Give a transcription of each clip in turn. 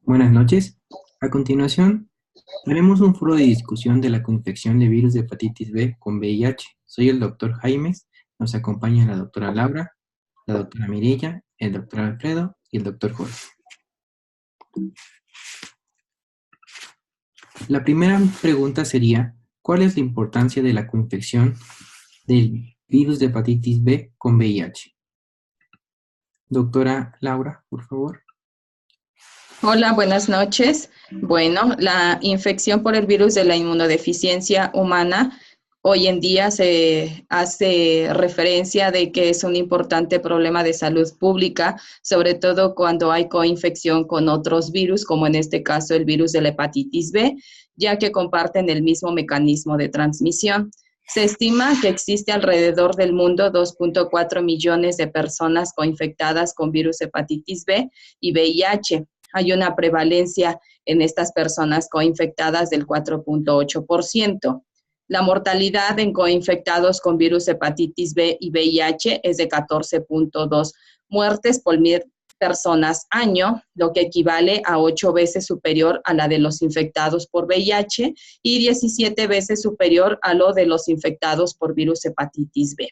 Buenas noches. A continuación, haremos un foro de discusión de la coinfección de virus de hepatitis B con VIH. Soy el doctor Jaime, nos acompaña la doctora Laura, la doctora Mirella, el doctor Alfredo y el doctor Jorge. La primera pregunta sería, ¿cuál es la importancia de la coinfección del virus de hepatitis B con VIH? Doctora Laura, por favor. Hola, buenas noches. Bueno, la infección por el virus de la inmunodeficiencia humana hoy en día se hace referencia de que es un importante problema de salud pública, sobre todo cuando hay coinfección con otros virus, como en este caso el virus de la hepatitis B, ya que comparten el mismo mecanismo de transmisión. Se estima que existe alrededor del mundo 2.4 millones de personas coinfectadas con virus hepatitis B y VIH. Hay una prevalencia en estas personas coinfectadas del 4.8%. La mortalidad en coinfectados con virus hepatitis B y VIH es de 14.2 muertes por 1,000 personas año, lo que equivale a 8 veces superior a la de los infectados por VIH y 17 veces superior a lo de los infectados por virus hepatitis B.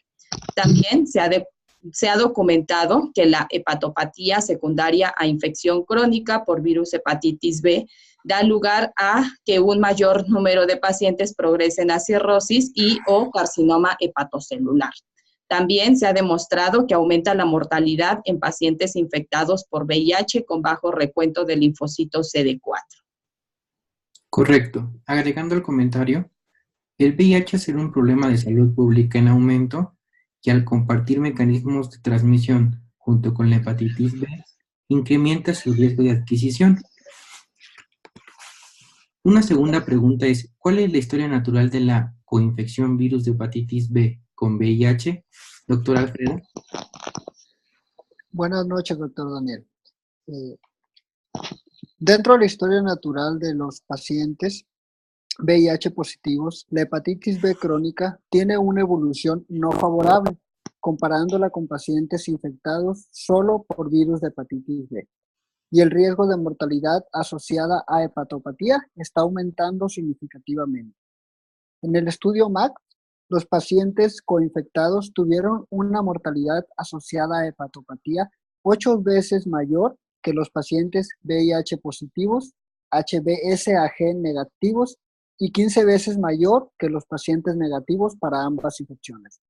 También se ha documentado que la hepatopatía secundaria a infección crónica por virus hepatitis B da lugar a que un mayor número de pacientes progresen a cirrosis y o carcinoma hepatocelular. También se ha demostrado que aumenta la mortalidad en pacientes infectados por VIH con bajo recuento de linfocitos CD4. Correcto. Agregando el comentario, el VIH será un problema de salud pública en aumento que al compartir mecanismos de transmisión junto con la hepatitis B, incrementa su riesgo de adquisición. Una segunda pregunta es, ¿cuál es la historia natural de la coinfección virus de hepatitis B con VIH? Doctor Alfredo. Buenas noches, doctor Daniel. Dentro de la historia natural de los pacientes VIH positivos, la hepatitis B crónica tiene una evolución no favorable, comparándola con pacientes infectados solo por virus de hepatitis B. Y el riesgo de mortalidad asociada a hepatopatía está aumentando significativamente. En el estudio MAC, los pacientes coinfectados tuvieron una mortalidad asociada a hepatopatía 8 veces mayor que los pacientes VIH positivos, HBsAg negativos y 15 veces mayor que los pacientes negativos para ambas infecciones.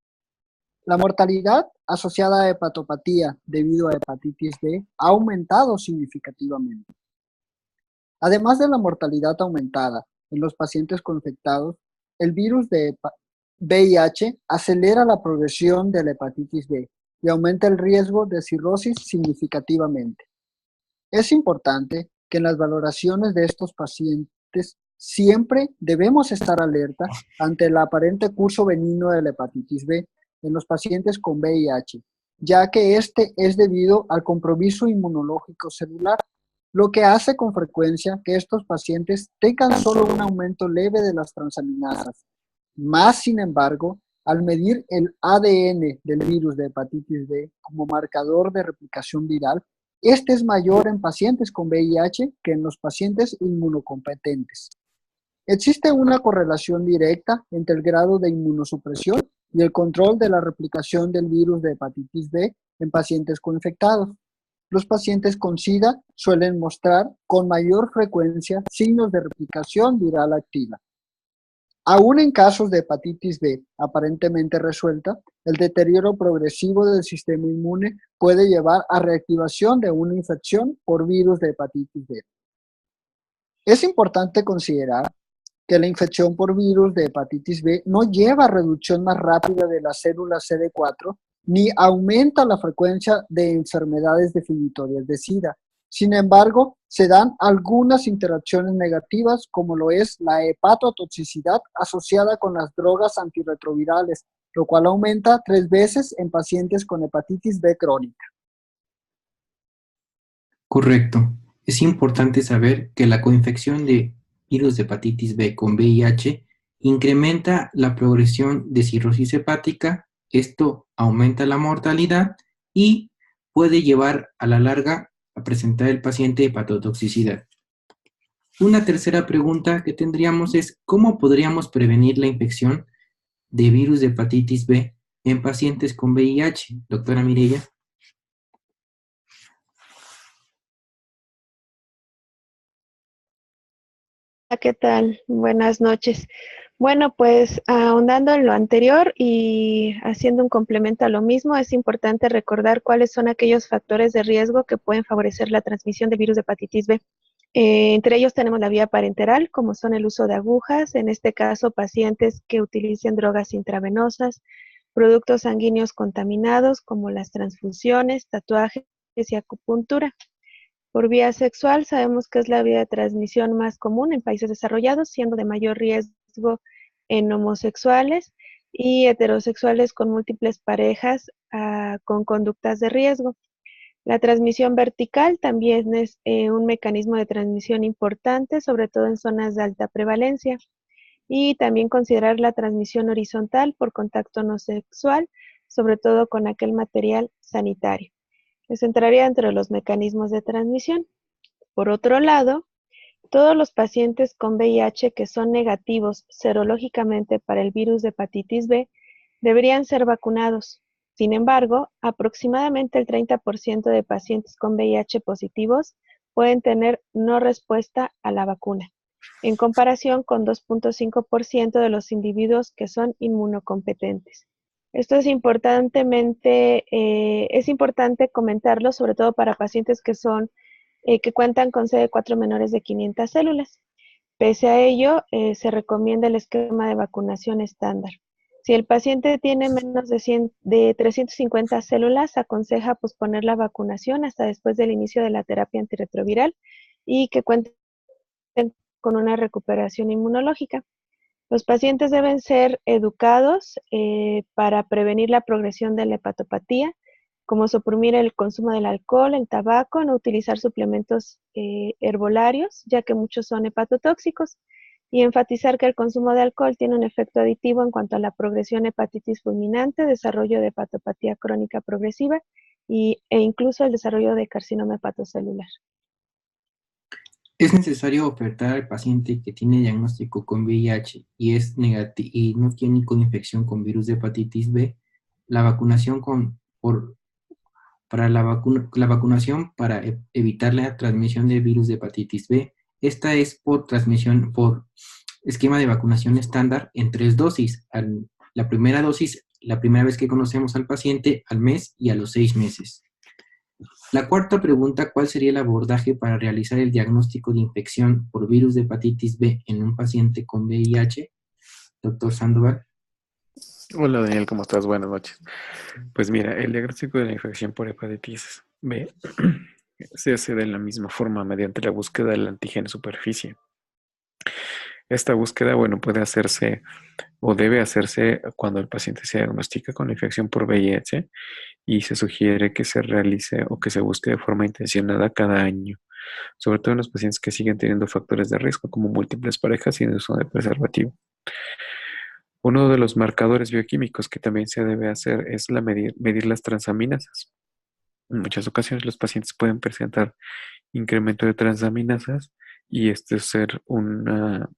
La mortalidad asociada a hepatopatía debido a hepatitis B ha aumentado significativamente. Además de la mortalidad aumentada en los pacientes coinfectados, el virus de VIH acelera la progresión de la hepatitis B y aumenta el riesgo de cirrosis significativamente. Es importante que en las valoraciones de estos pacientes siempre debemos estar alerta ante el aparente curso benigno de la hepatitis B en los pacientes con VIH, ya que este es debido al compromiso inmunológico celular, lo que hace con frecuencia que estos pacientes tengan solo un aumento leve de las transaminasas. Más, sin embargo, al medir el ADN del virus de hepatitis B como marcador de replicación viral, este es mayor en pacientes con VIH que en los pacientes inmunocompetentes. Existe una correlación directa entre el grado de inmunosupresión y el control de la replicación del virus de hepatitis B en pacientes coinfectados. Los pacientes con SIDA suelen mostrar con mayor frecuencia signos de replicación viral activa. Aún en casos de hepatitis B aparentemente resuelta, el deterioro progresivo del sistema inmune puede llevar a reactivación de una infección por virus de hepatitis B. Es importante considerar que la infección por virus de hepatitis B no lleva a reducción más rápida de las células CD4 ni aumenta la frecuencia de enfermedades definitorias de SIDA. Sin embargo, se dan algunas interacciones negativas como lo es la hepatotoxicidad asociada con las drogas antirretrovirales, lo cual aumenta 3 veces en pacientes con hepatitis B crónica. Correcto. Es importante saber que la coinfección de virus de hepatitis B con VIH incrementa la progresión de cirrosis hepática, esto aumenta la mortalidad y puede llevar a la larga a presentar el paciente hepatotoxicidad. Una tercera pregunta que tendríamos es, ¿cómo podríamos prevenir la infección de virus de hepatitis B en pacientes con VIH? Doctora Mireya. Hola, ¿qué tal? Buenas noches. Bueno, pues ahondando en lo anterior y haciendo un complemento a lo mismo, es importante recordar cuáles son aquellos factores de riesgo que pueden favorecer la transmisión del virus de hepatitis B. Entre ellos tenemos la vía parenteral, como son el uso de agujas, en este caso pacientes que utilicen drogas intravenosas, productos sanguíneos contaminados como las transfusiones, tatuajes y acupuntura. Por vía sexual, sabemos que es la vía de transmisión más común en países desarrollados, siendo de mayor riesgo en homosexuales y heterosexuales con múltiples parejas con conductas de riesgo. La transmisión vertical también es un mecanismo de transmisión importante, sobre todo en zonas de alta prevalencia. Y también considerar la transmisión horizontal por contacto no sexual, sobre todo con aquel material sanitario. Eso entraría dentro de los mecanismos de transmisión. Por otro lado, todos los pacientes con VIH que son negativos serológicamente para el virus de hepatitis B deberían ser vacunados. Sin embargo, aproximadamente el 30% de pacientes con VIH positivos pueden tener no respuesta a la vacuna, en comparación con 2.5% de los individuos que son inmunocompetentes. Esto es es importante comentarlo, sobre todo para pacientes que cuentan con CD4 menores de 500 células. Pese a ello, se recomienda el esquema de vacunación estándar. Si el paciente tiene menos de 350 células, aconseja posponer la vacunación hasta después del inicio de la terapia antirretroviral y que cuenten con una recuperación inmunológica. Los pacientes deben ser educados para prevenir la progresión de la hepatopatía, como suprimir el consumo del alcohol, el tabaco, no utilizar suplementos herbolarios, ya que muchos son hepatotóxicos, y enfatizar que el consumo de alcohol tiene un efecto aditivo en cuanto a la progresión hepatitis fulminante, desarrollo de hepatopatía crónica progresiva e incluso el desarrollo de carcinoma hepatocelular. ¿Es necesario ofertar al paciente que tiene diagnóstico con VIH y es negativo y no tiene infección con virus de hepatitis B la vacunación para la vacunación para evitar la transmisión de virus de hepatitis B? Esta es por esquema de vacunación estándar en 3 dosis. La primera dosis, la primera vez que conocemos al paciente, al mes y a los 6 meses. La cuarta pregunta, ¿cuál sería el abordaje para realizar el diagnóstico de infección por virus de hepatitis B en un paciente con VIH? Doctor Sandoval. Hola Daniel, ¿cómo estás? Buenas noches. Pues mira, el diagnóstico de la infección por hepatitis B se hace de la misma forma mediante la búsqueda del antígeno superficie. Esta búsqueda, bueno, puede hacerse o debe hacerse cuando el paciente se diagnostica con infección por VIH y se sugiere que se realice o que se busque de forma intencionada cada año, sobre todo en los pacientes que siguen teniendo factores de riesgo como múltiples parejas y el uso de preservativo. Uno de los marcadores bioquímicos que también se debe hacer es medir las transaminasas. En muchas ocasiones los pacientes pueden presentar incremento de transaminasas y este ser una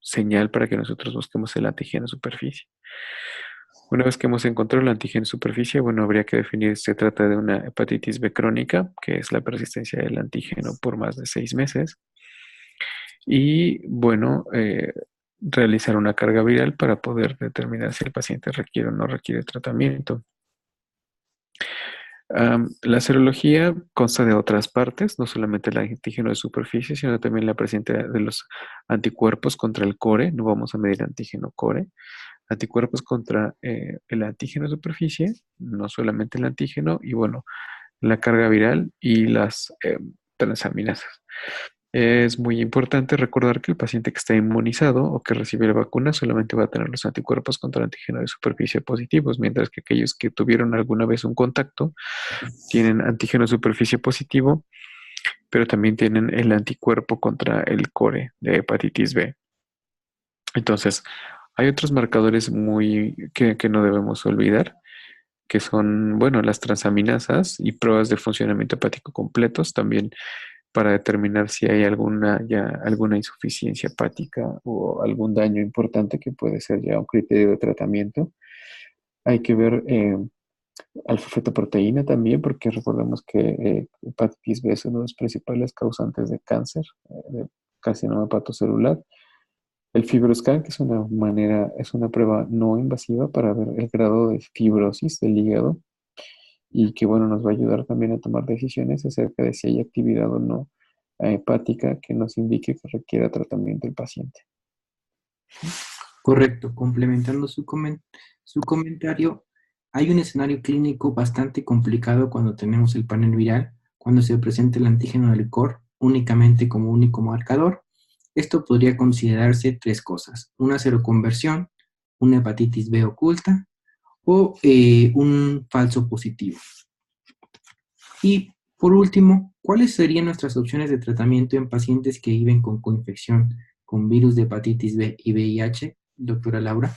señal para que nosotros busquemos el antígeno superficie. Una vez que hemos encontrado el antígeno superficie, bueno, habría que definir si se trata de una hepatitis B crónica, que es la persistencia del antígeno por más de 6 meses. Y bueno, realizar una carga viral para poder determinar si el paciente requiere o no requiere tratamiento. La serología consta de otras partes, no solamente el antígeno de superficie, sino también la presencia de los anticuerpos contra el core. No vamos a medir antígeno core. Anticuerpos contra el antígeno de superficie, no solamente el antígeno, y bueno, la carga viral y las transaminasas. Es muy importante recordar que el paciente que está inmunizado o que recibe la vacuna solamente va a tener los anticuerpos contra el antígeno de superficie positivos, mientras que aquellos que tuvieron alguna vez un contacto tienen antígeno de superficie positivo, pero también tienen el anticuerpo contra el core de hepatitis B. Entonces, hay otros marcadores que no debemos olvidar, que son, bueno, las transaminasas y pruebas de funcionamiento hepático completos también para determinar si hay alguna insuficiencia hepática o algún daño importante que puede ser ya un criterio de tratamiento. Hay que ver alfa-fetoproteína también, porque recordemos que hepatitis B es uno de los principales causantes de cáncer, de carcinoma hepatocelular. El FibroScan, que es una prueba no invasiva para ver el grado de fibrosis del hígado y que, bueno, nos va a ayudar también a tomar decisiones acerca de si hay actividad o no hepática que nos indique que requiera tratamiento el paciente. Correcto. Complementando su comentario, hay un escenario clínico bastante complicado cuando tenemos el panel viral, cuando se presenta el antígeno del COR únicamente como único marcador. Esto podría considerarse tres cosas: una seroconversión, una hepatitis B oculta o un falso positivo. Y por último, ¿cuáles serían nuestras opciones de tratamiento en pacientes que viven con coinfección con virus de hepatitis B y VIH, doctora Laura?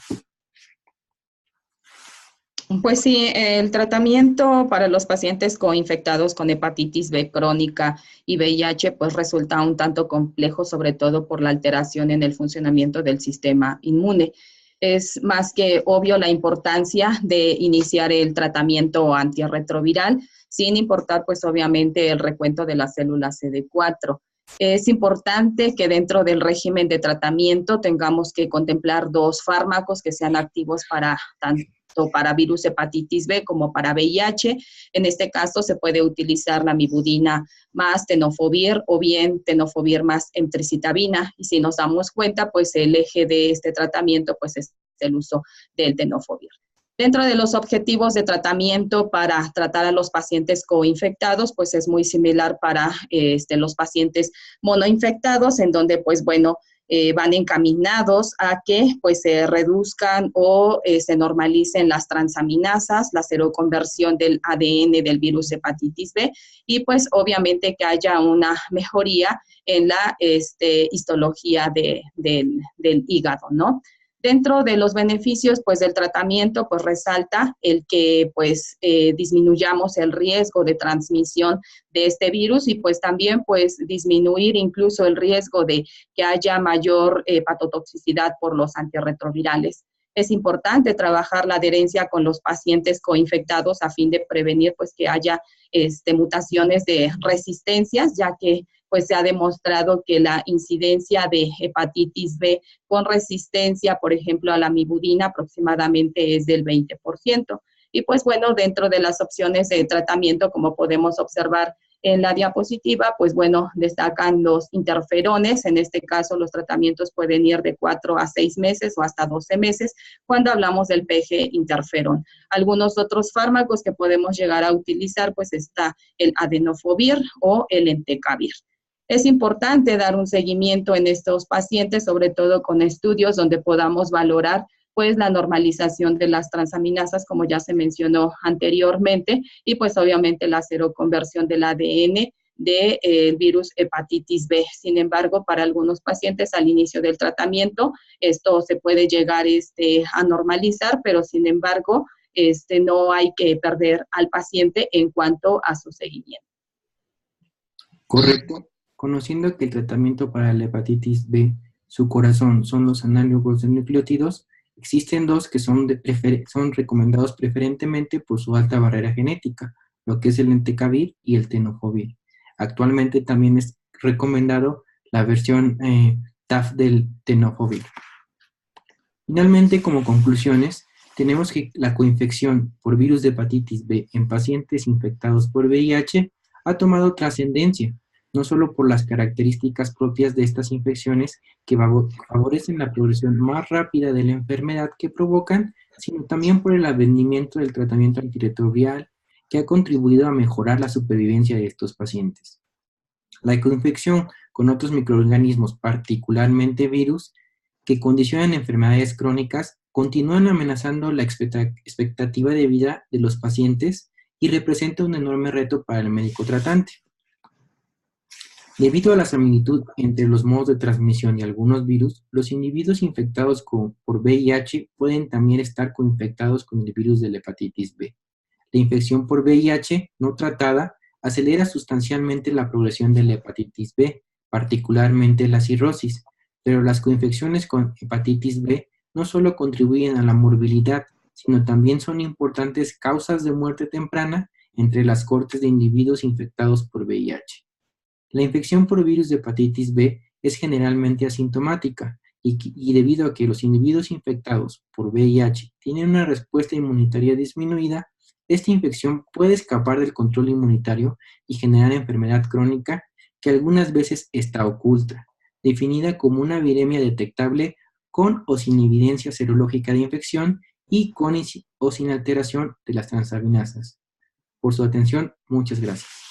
Pues sí, el tratamiento para los pacientes coinfectados con hepatitis B crónica y VIH pues resulta un tanto complejo, sobre todo por la alteración en el funcionamiento del sistema inmune. Es más que obvio la importancia de iniciar el tratamiento antirretroviral, sin importar pues obviamente el recuento de las células CD4. Es importante que dentro del régimen de tratamiento tengamos que contemplar dos fármacos que sean activos para tanto para virus hepatitis B como para VIH. En este caso se puede utilizar la mibudina más tenofovir o bien tenofovir más emtricitabina. Y si nos damos cuenta, pues el eje de este tratamiento pues es el uso del tenofovir. Dentro de los objetivos de tratamiento para tratar a los pacientes coinfectados, pues es muy similar para los pacientes monoinfectados, en donde pues bueno, van encaminados a que pues se reduzcan o se normalicen las transaminasas, la seroconversión del ADN del virus hepatitis B y pues obviamente que haya una mejoría en la histología del hígado, ¿no? Dentro de los beneficios pues del tratamiento pues resalta el que pues disminuyamos el riesgo de transmisión de este virus y pues también pues disminuir incluso el riesgo de que haya mayor hepatotoxicidad por los antirretrovirales. Es importante trabajar la adherencia con los pacientes coinfectados a fin de prevenir pues que haya mutaciones de resistencias, ya que pues se ha demostrado que la incidencia de hepatitis B con resistencia, por ejemplo, a la mibudina aproximadamente es del 20%. Y pues bueno, dentro de las opciones de tratamiento, como podemos observar en la diapositiva, pues bueno, destacan los interferones. En este caso, los tratamientos pueden ir de 4 a 6 meses o hasta 12 meses cuando hablamos del PG interferón. Algunos otros fármacos que podemos llegar a utilizar, pues está el adenofovir o el entecavir. Es importante dar un seguimiento en estos pacientes, sobre todo con estudios donde podamos valorar pues la normalización de las transaminasas, como ya se mencionó anteriormente, y pues obviamente la seroconversión del ADN del virus hepatitis B. Sin embargo, para algunos pacientes al inicio del tratamiento, esto se puede llegar a normalizar, pero sin embargo, no hay que perder al paciente en cuanto a su seguimiento. Correcto. Conociendo que el tratamiento para la hepatitis B, su corazón, son los análogos de nucleótidos, existen dos que son recomendados preferentemente por su alta barrera genética, lo que es el entecavir y el tenofovir. Actualmente también es recomendado la versión TAF del tenofovir. Finalmente, como conclusiones, tenemos que la coinfección por virus de hepatitis B en pacientes infectados por VIH ha tomado trascendencia, no solo por las características propias de estas infecciones que favorecen la progresión más rápida de la enfermedad que provocan, sino también por el advenimiento del tratamiento antirretroviral que ha contribuido a mejorar la supervivencia de estos pacientes. La coinfección con otros microorganismos, particularmente virus, que condicionan enfermedades crónicas, continúan amenazando la expectativa de vida de los pacientes y representa un enorme reto para el médico tratante. Debido a la similitud entre los modos de transmisión y algunos virus, los individuos infectados por VIH pueden también estar coinfectados con el virus de la hepatitis B. La infección por VIH no tratada acelera sustancialmente la progresión de la hepatitis B, particularmente la cirrosis, pero las coinfecciones con hepatitis B no solo contribuyen a la morbilidad, sino también son importantes causas de muerte temprana entre las cohortes de individuos infectados por VIH. La infección por virus de hepatitis B es generalmente asintomática y debido a que los individuos infectados por VIH tienen una respuesta inmunitaria disminuida, esta infección puede escapar del control inmunitario y generar enfermedad crónica que algunas veces está oculta, definida como una viremia detectable con o sin evidencia serológica de infección y con o sin alteración de las transaminasas. Por su atención, muchas gracias.